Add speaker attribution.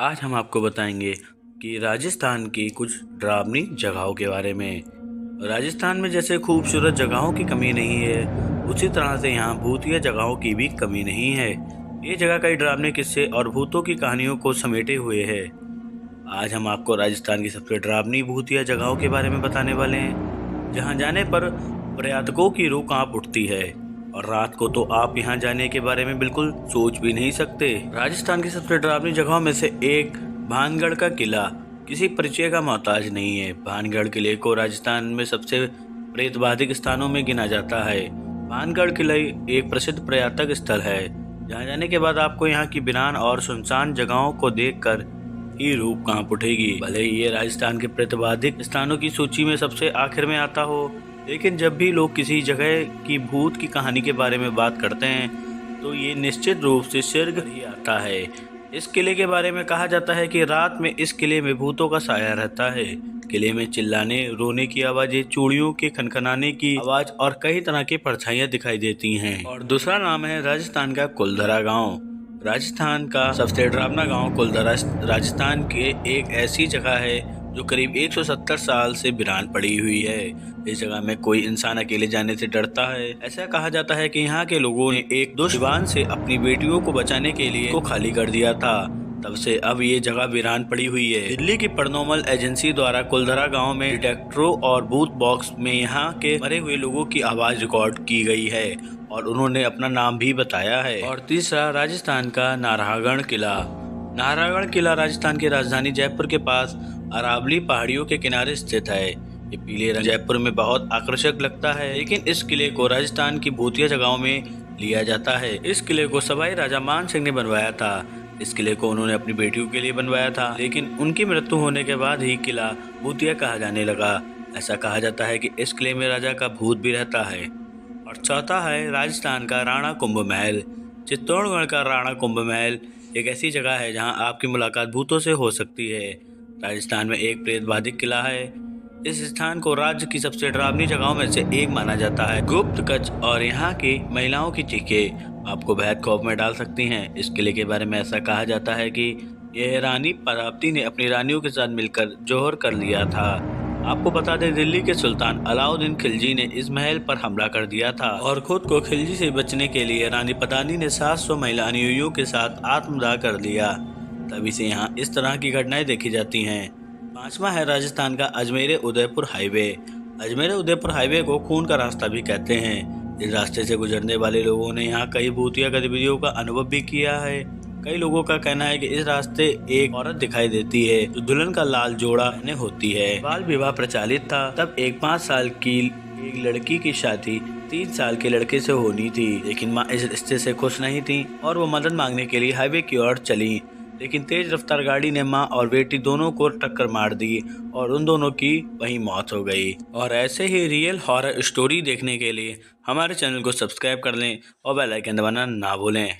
Speaker 1: आज हम आपको बताएंगे कि राजस्थान की कुछ डरावनी जगहों के बारे में। राजस्थान में जैसे खूबसूरत जगहों की कमी नहीं है, उसी तरह से यहाँ भूतिया जगहों की भी कमी नहीं है। ये जगह कई डरावने किस्से और भूतों की कहानियों को समेटे हुए है। आज हम आपको राजस्थान की सबसे डरावनी भूतिया जगहों के बारे में बताने वाले हैं, जहाँ जाने पर पर्यटकों की रूह कांप उठती है और रात को तो आप यहाँ जाने के बारे में बिल्कुल सोच भी नहीं सकते। राजस्थान की सबसे डरावनी जगहों में से एक भानगढ़ का किला किसी परिचय का मोहताज नहीं है। भानगढ़ किले को राजस्थान में सबसे प्रेतबाधिक स्थानों में गिना जाता है। भानगढ़ किला एक प्रसिद्ध पर्यटक स्थल है, जहाँ जाने के बाद आपको यहाँ की वीरान और सुनसान जगहों को देखकर ही रूह कांप उठेगी। भले ही ये राजस्थान के प्रतिवादिक स्थानों की सूची में सबसे आखिर में आता हो, लेकिन जब भी लोग किसी जगह की भूत की कहानी के बारे में बात करते हैं तो ये निश्चित रूप से सिर ही आता है। इस किले के बारे में कहा जाता है कि रात में इस किले में भूतों का साया रहता है। किले में चिल्लाने, रोने की आवाजें, चूड़ियों के खनखनाने की आवाज और कई तरह की परछाइयां दिखाई देती हैं। और दूसरा नाम है राजस्थान का कुलधरा गांव। राजस्थान का सबसे डरावना गांव कुलधरा राजस्थान के एक ऐसी जगह है जो करीब 170 साल से वीरान पड़ी हुई है। इस जगह में कोई इंसान अकेले जाने से डरता है। ऐसा कहा जाता है कि यहाँ के लोगों ने एक दुष्ट दीवान से अपनी बेटियों को बचाने के लिए को खाली कर दिया था। तब से अब ये जगह वीरान पड़ी हुई है। दिल्ली की पैरानॉर्मल एजेंसी द्वारा कुलधरा गांव में डिटेक्टरों और बूथ बॉक्स में यहाँ के मरे हुए लोगों की आवाज रिकॉर्ड की गई है और उन्होंने अपना नाम भी बताया है। और तीसरा, राजस्थान का नाहरगढ़ किला। नाहरगढ़ किला राजस्थान की राजधानी जयपुर के पास अरावली पहाड़ियों के किनारे स्थित है। ये पीले रंग जयपुर में बहुत आकर्षक लगता है, लेकिन इस किले को राजस्थान की भूतिया जगहों में लिया जाता है। इस किले को सवाई राजा मान सिंह ने बनवाया था। इस किले को उन्होंने अपनी बेटियों के लिए बनवाया था, लेकिन उनकी मृत्यु होने के बाद ही किला भूतिया कहा जाने लगा। ऐसा कहा जाता है कि इस किले में राजा का भूत भी रहता है। और चौथा है राजस्थान का राणा कुंभ महल। चित्तौड़गढ़ का राणा कुंभ महल एक ऐसी जगह है जहां आपकी मुलाकात भूतों से हो सकती है। राजस्थान में एक प्रेतबाधिक किला है। इस स्थान को राज्य की सबसे डरावनी जगहों में से एक माना जाता है। गुप्त कच्छ और यहाँ की महिलाओं की चीखें आपको बेहद खौफ में डाल सकती हैं। इस किले के बारे में ऐसा कहा जाता है कि यह रानी परावती ने अपनी रानियों के साथ मिलकर जौहर कर लिया था। आपको बता दें, दिल्ली के सुल्तान अलाउद्दीन खिलजी ने इस महल पर हमला कर दिया था और खुद को खिलजी से बचने के लिए रानी पदानी ने 700 महिला अनुयायियों के साथ आत्मदाह कर दिया। तभी से यहाँ इस तरह की घटनाएं देखी जाती हैं। पांचवा है राजस्थान का अजमेर उदयपुर हाईवे। अजमेर उदयपुर हाईवे को खून का रास्ता भी कहते हैं। इस रास्ते से गुजरने वाले लोगों ने यहाँ कई भूतिया गतिविधियों का अनुभव भी किया है। कई लोगों का कहना है कि इस रास्ते एक औरत दिखाई देती है जो दुल्हन का लाल जोड़ा पहने होती है। बाल विवाह प्रचलित था। तब एक 5 साल की एक लड़की की शादी 3 साल के लड़के से होनी थी, लेकिन माँ इस रिश्ते से खुश नहीं थी और वो मदद मांगने के लिए हाईवे की ओर चली। लेकिन तेज रफ्तार गाड़ी ने माँ और बेटी दोनों को टक्कर मार दी और उन दोनों की वहीं मौत हो गई। और ऐसे ही रियल हॉरर स्टोरी देखने के लिए हमारे चैनल को सब्सक्राइब कर लें और बेल आइकन दबाना ना भूलें।